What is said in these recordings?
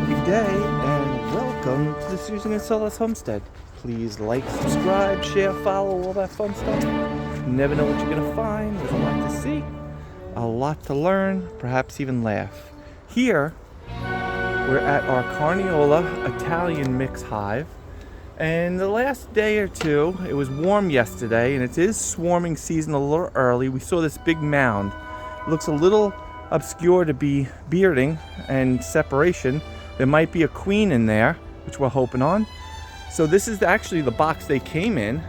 happy day, and welcome to the Susan and Soulless Homestead. Please like, subscribe, share, follow, all that fun stuff. You never know what you're going to find. There's a lot to see, a lot to learn, perhaps even laugh. Here, we're at our Carniola Italian mix hive. And the last day or two, it was warm yesterday, and it is swarming season a little early. We saw this big mound. It looks a little obscure to be bearding and separation. There might be a queen in there, which we're hoping on. So this is actually the box they came in.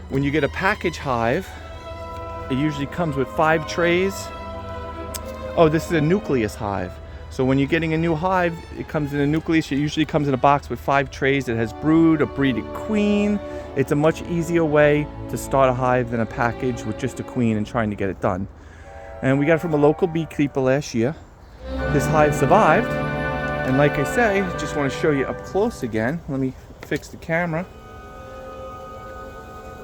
When you get a package hive, it usually comes with 5 trays. Oh, this is a nucleus hive. So when you're getting a new hive, it comes in a nucleus. It usually comes in a box with 5 trays that has brood, a breeded queen. It's a much easier way to start a hive than a package with just a queen and trying to get it done. And we got it from a local beekeeper last year. This hive survived, and like I say, just want to show you up close again. Let me fix the camera.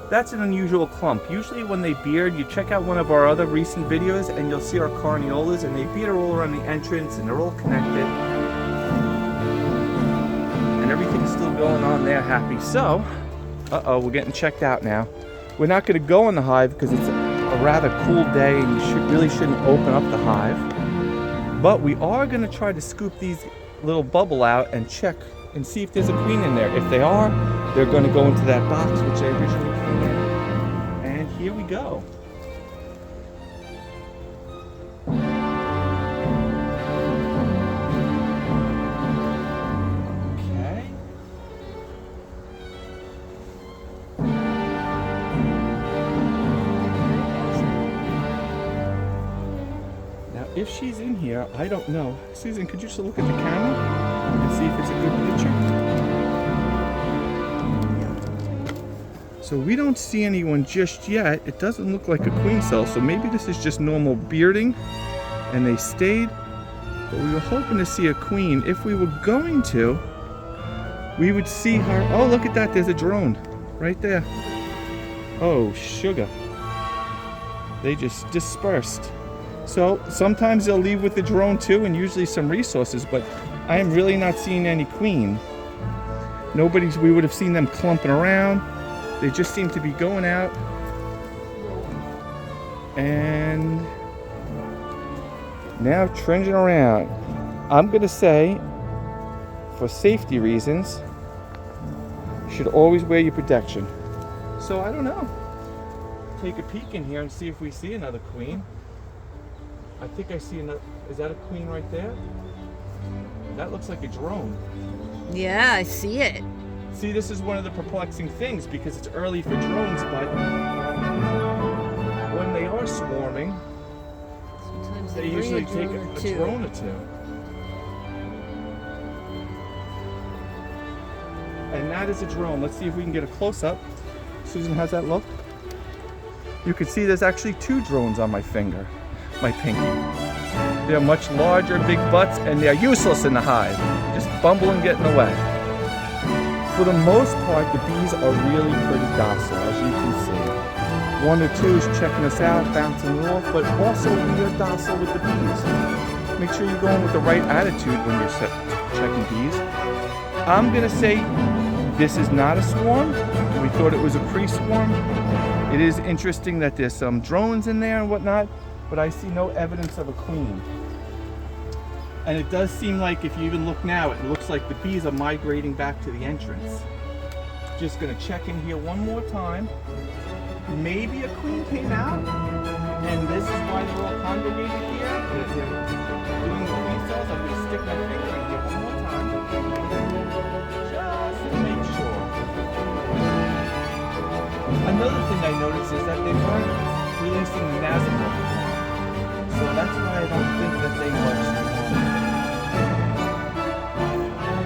That's an unusual clump. Usually when they beard, you check out one of our other recent videos and you'll see our carniolas, and they beard all around the entrance and they're all connected. And everything's still going on there happy. So, we're getting checked out now. We're not going to go in the hive because it's a rather cool day and you really shouldn't open up the hive. But we are going to try to scoop these little bubble out and check and see if there's a queen in there. If they are, they're going to go into that box which they originally came in. And here we go. Okay. Now, if she's in here, I don't know. Susan, could you just look at the camera and see if it's a good picture? So we don't see anyone just yet. It doesn't look like a queen cell, so maybe this is just normal bearding and they stayed. But we were hoping to see a queen. If we were going to, we would see her. Oh, look at that. There's a drone right there. Oh, sugar. They just dispersed. So sometimes they'll leave with the drone too, and usually some resources, but I am really not seeing any queen. We would have seen them clumping around. They just seem to be going out. And now trudging around. I'm gonna say, for safety reasons, you should always wear your protection. So I don't know. Take a peek in here and see if we see another queen. I think I see another. Is that a queen right there? That looks like a drone. Yeah, I see it. See, this is one of the perplexing things because it's early for drones, but when they are swarming, sometimes they usually take a drone or two. And that is a drone. Let's see if we can get a close-up. Susan, how's that look? You can see there's actually 2 drones on my finger. My pinky. They're much larger, big butts, and they're useless in the hive. Just bumble and get in the way. For the most part, the bees are really pretty docile, as you can see. 1 or 2 is checking us out, bouncing off, but also we are docile with the bees. Make sure you're going with the right attitude when you're checking bees. I'm gonna say this is not a swarm. We thought it was a pre-swarm. It is interesting that there's some drones in there and whatnot, but I see no evidence of a queen. And it does seem like, if you even look now, it looks like the bees are migrating back to the entrance. Just gonna check in here one more time. Maybe a queen came out, and this is why they're all congregated here. They're doing the queen cells. I'm gonna stick my finger in here one more time, just to make sure. Another thing I noticed is that they weren't releasing the nasal. So that's why I don't think that they were.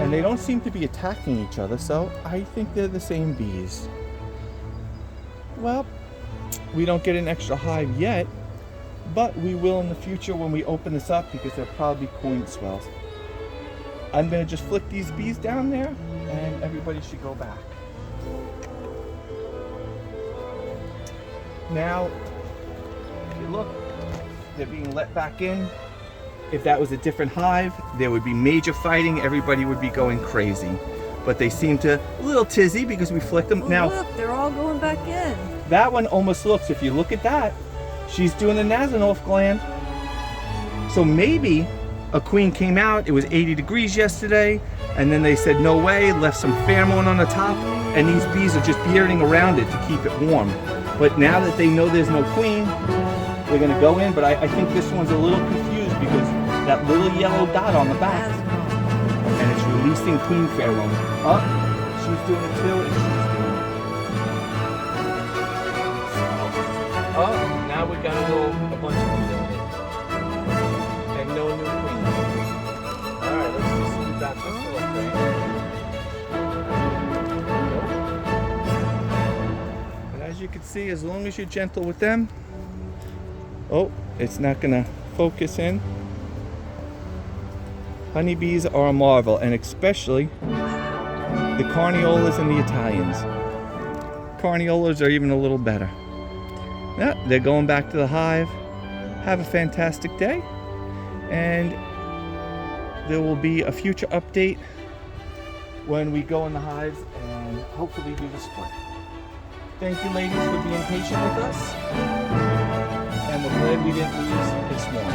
And they don't seem to be attacking each other, so I think they're the same bees. Well, we don't get an extra hive yet, but we will in the future when we open this up because there'll probably be queen swells. I'm going to just flick these bees down there and everybody should go back. Now, if you look, they're being let back in. if that was a different hive, there would be major fighting. Everybody would be going crazy. But they seem to a little tizzy because we flicked them. Oh, Now, look, they're all going back in. that one almost looks, if you look at that, she's doing the Nasanov gland. So maybe a queen came out, it was 80 degrees yesterday, and then they said no way, left some pheromone on the top, and these bees are just bearding around it to keep it warm. But now that they know there's no queen, they're gonna go in, but I think this one's a little confused because that little yellow dot on the back, and it's releasing queen pheromone. Oh, she's doing it too, and she's doing it. Oh, now we got a bunch of them doing it. And no new queen. Alright, let's just see about this little thing. And as you can see, as long as you're gentle with them, oh, it's not gonna focus in. Honeybees are a marvel, and especially the Carniolas and the Italians. Carniolas are even a little better. Yeah, they're going back to the hive. Have a fantastic day, and there will be a future update when we go in the hives and hopefully do the split. Thank you, ladies, for being patient with us, and we're glad we didn't lose this morning.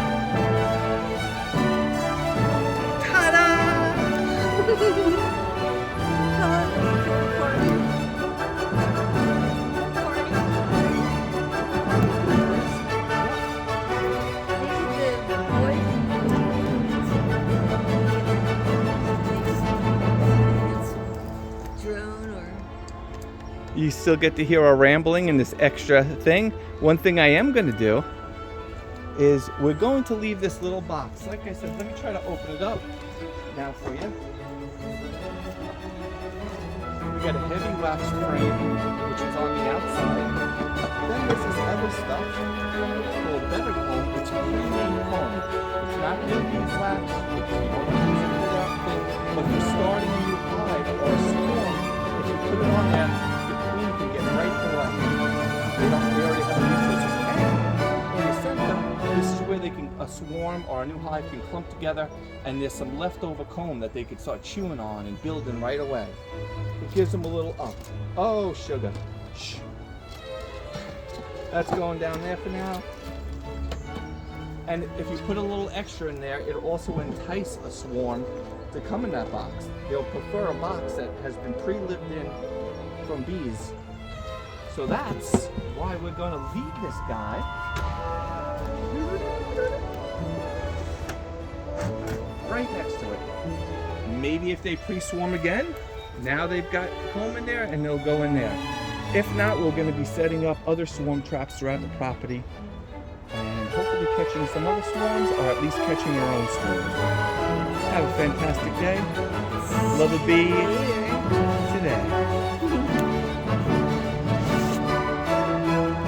Ta-da! You still get to hear our rambling and this extra thing. One thing I am going to do is we're going to leave this little box. Like I said, let me try to open it up now for you. We got a heavy wax frame, which is on the outside. Then there's this other stuff called better comb. It's pre-made comb. It's not really beeswax. You don't use it for that thing. But for starting a new hive or a swarm, if you put it on there, the queen can get right to life. They already have resources. And in the center, this is where they can, a swarm or a new hive can clump together, and there's some leftover comb that they could start chewing on and building right away. It gives them a little up. Oh, sugar. Shh. That's going down there for now. And if you put a little extra in there, it'll also entice a swarm to come in that box. They'll prefer a box that has been pre-lived in from bees. So that's why we're going to leave this guy right next to it. Maybe if they pre-swarm again, now they've got comb in there and they'll go in there. If not, we're going to be setting up other swarm traps throughout the property and hopefully catching some other swarms, or at least catching our own swarms. Have a fantastic day. Love a bee today.